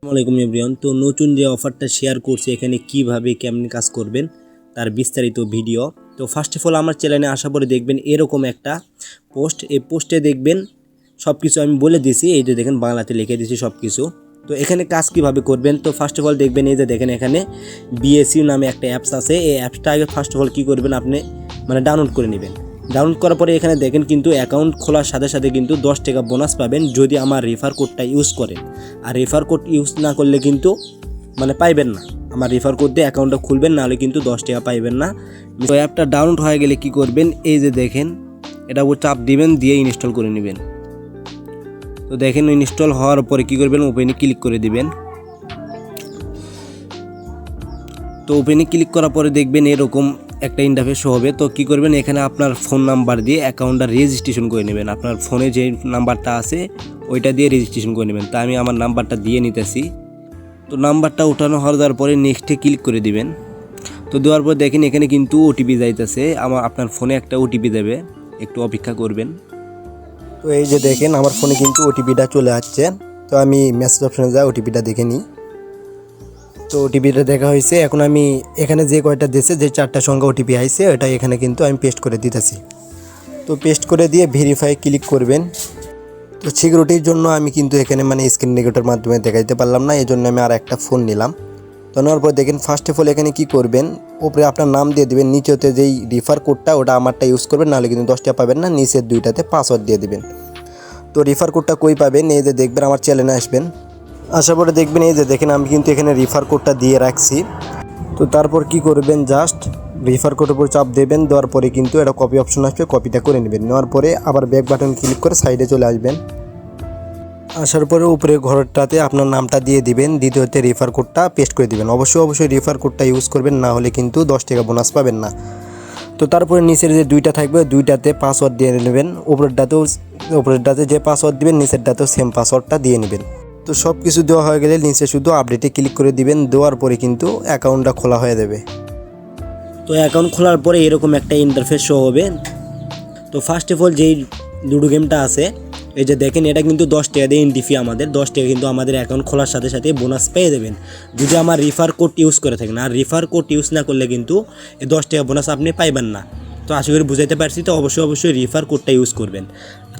আসসালামু আলাইকুম এভরিওয়ান। তো নতুন যে অফারটা শেয়ার করছে এখানে কিভাবে কেমন কাজ করবেন তার বিস্তারিত ভিডিও। তো ফার্স্ট অফ অল আমার চ্যানেলে আসা পরে দেখবেন এরকম একটা পোস্ট, এই পোস্টে দেখবেন সব কিছু আমি বলে দিয়েছি। এই যে দেখেন বাংলাতে লিখে দিয়েছি সব কিছু। তো এখানে কাজ কিভাবে করবেন, তো ফার্স্ট অফ অল দেখবেন এই যে দেখেন এখানে বিএসইউ নামে একটা অ্যাপস আছে। এই অ্যাপসটা আগে ফার্স্ট অফ অল কী করবেন, আপনি ডাউনলোড করে নেবেন। ডাউনলোড করার পরে এখানে দেখেন কিন্তু অ্যাকাউন্ট খোলার সাথে সাথে কিন্তু 10 টাকা বোনাস পাবেন যদি আমার রেফার কোডটা ইউজ করেন। আর রেফার কোড ইউজ না করলে কিন্তু পাইবেন না। আমার রেফার কোড দিয়ে অ্যাকাউন্টটা খুলবেন, নাহলে কিন্তু 10 টাকা পাইবেন না। তো অ্যাপটা ডাউনলোড হয়ে গেলে কি করবেন, এই যে দেখেন এটা উপর চাপ দিবেন, দিয়ে ইনস্টল করে নেবেন। তো দেখেন ইনস্টল হওয়ার পরে কি করবেন, ওপেনে ক্লিক করে দিবেন। তো ওপেনে ক্লিক করার পরে দেখবেন এরকম একটা ইন্টারফেস হবে। তো কি করবেন, এখানে আপনার ফোন নাম্বার দিয়ে অ্যাকাউন্টটা রেজিস্ট্রেশন করে নেবেন। আপনার ফোনে যে নাম্বারটা আছে ওইটা দিয়ে রেজিস্ট্রেশন করে নেবেন। তা আমি আমার নাম্বারটা দিয়ে নিতেছি। তো নাম্বারটা উঠানো হয়ে যাওয়ার পরে নেক্সটে ক্লিক করে দিবেন। তো দেওয়ার পর দেখেন এখানে কিন্তু ওটিপি যাইতেছে, আপনার ফোনে একটা ওটিপি দেবে, একটু অপেক্ষা করবেন। তো এই যে দেখেন আমার ফোনে কিন্তু ওটিপিটা চলে আসছে। তো আমি মেসেজ অপশনে যাই, ওটিপিটা দেখে নিই। তো ওটিপিটা দেখা হয়েছে। এখন আমি এখানে যে কয়টা দিয়েছে, যে 4টা সংখ্যা ওটিপি আইছে ওটা এখানে কিন্তু আমি পেস্ট করে দিতেছি। তো পেস্ট করে দিয়ে ভেরিফাই ক্লিক করবেন। তো সিকিউরিটির জন্য আমি কিন্তু এখানে স্ক্রিন রেকর্ডের মাধ্যমে দেখাইতে পারলাম না, এই জন্য আমি আর একটা ফোন নিলাম। তো নেওয়ার পর দেখেন ফার্স্ট অফ অল এখানে কী করবেন, উপরে আপনার নাম দিয়ে দেবেন, নিচেতে যেই রিফার কোডটা ওটা আমারটা ইউজ করবেন, নাহলে কিন্তু 10 টাকা পাবেন না। নিচের দুইটাতে পাসওয়ার্ড দিয়ে দেবেন। তো রিফার কোডটা কই পাবেন, এই যে দেখবেন আমার চ্যানেলে আসবেন। আসার পরে দেখবেন এই যে দেখেন আমি কিন্তু এখানে রিফার কোডটা দিয়ে রাখছি। তো তারপর কি করবেন, জাস্ট রিফার কোডের উপর চাপ দেবেন। দেওয়ার পরে কিন্তু এটা কপি অপশন আসবে, কপিটা করে নেবেন। নেওয়ার পরে আবার ব্যাক বাটন ক্লিক করে সাইডে চলে আসবেন। আসার পরে উপরে ঘরটাতে আপনার নামটা দিয়ে দিবেন, দ্বিতীয়তে রিফার কোডটা পেস্ট করে দিবেন। অবশ্যই রিফার কোডটা ইউজ করবেন, না হলে কিন্তু 10 টাকা বোনাস পাবেন না। তো তারপরে নিচের যে দুইটা থাকবে দুইটাতে পাসওয়ার্ড দিয়ে নেবেন। উপরেরটাতে যে পাসওয়ার্ড দিবেন নিচেরটাতেও সেম পাসওয়ার্ডটা দিয়ে নেবেন। তো সব কিছু দেওয়া হয়ে গেলে নিচে শুধু আপডেটে ক্লিক করে দিবেন। দেওয়ার পরে কিন্তু অ্যাকাউন্টটা খোলা হয়ে যাবে। তো অ্যাকাউন্ট খোলার পরে এরকম একটা ইন্টারফেস শো হবে। তো ফার্স্ট অফ অল যেই লুডো গেমটা আছে, এই যে দেখেন এটা কিন্তু 10 টাকা দিয়ে এন্ট্রি ফি, আমাদের 10 টাকা কিন্তু আমাদের অ্যাকাউন্ট খোলার সাথে সাথে বোনাস পেয়ে দেবেন যদি আমার রিফার কোড ইউজ করে থাকেন। আর রিফার কোড ইউজ না করলে কিন্তু এই 10 টাকা বোনাস আপনি পাইবেন না। তো আশা করি বুঝাইতে পারছি। তো অবশ্যই রিফার কোডটা ইউজ করবেন।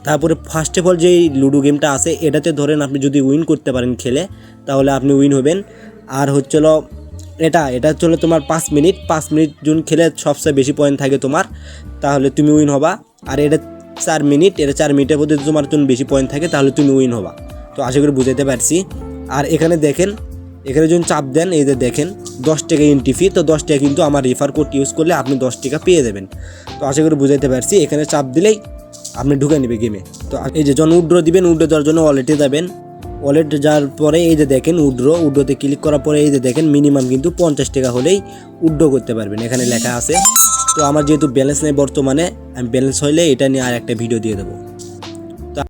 তারপরে ফার্স্ট অফ অল যেই লুডো গেমটা আছে এটাতে ধরেন আপনি যদি উইন করতে পারেন খেলে, তাহলে আপনি উইন হবেন। আর হচ্ছিল এটা চলে তোমার 5 মিনিট জন খেলে সবচেয়ে বেশি পয়েন্ট থাকে তোমার, তাহলে তুমি উইন হবা। আর এটা 4 মিনিট, এটা 4 মিনিটের মধ্যে তোমার জন্য বেশি পয়েন্ট থাকে তাহলে তুমি উইন হবা। তো আশা করি বুঝাইতে পারছি। আর এখানে দেখেন, এখানে যখন চাপ দেন এই যে দেখেন 10 টাকা এন্ট্রি ফি। তো 10 টাকা কিন্তু আমার রেফার কোড ইউজ করলে আপনি 10 টাকা পেয়ে যাবেন। তো আশা করি বুঝাইতে পারছি। এখানে চাপ দিলেই আপনি ঢুকে নেবে গেমে। তো এই যে যখন উইথড্র দিবেন, উইথড্র দেওয়ার জন্য ওয়ালেটে যাবেন। ওয়ালেট যাওয়ার পরে এই যে দেখেন উইথড্রতে ক্লিক করার পরে এই যে দেখেন মিনিমাম কিন্তু 50 টাকা হলেই উইথড্র করতে পারবেন, এখানে লেখা আছে। তো আমার যেহেতু ব্যালেন্স নেই বর্তমানে, আমি ব্যালেন্স হইলে এটা নিয়ে আর একটা ভিডিও দিয়ে দেবো।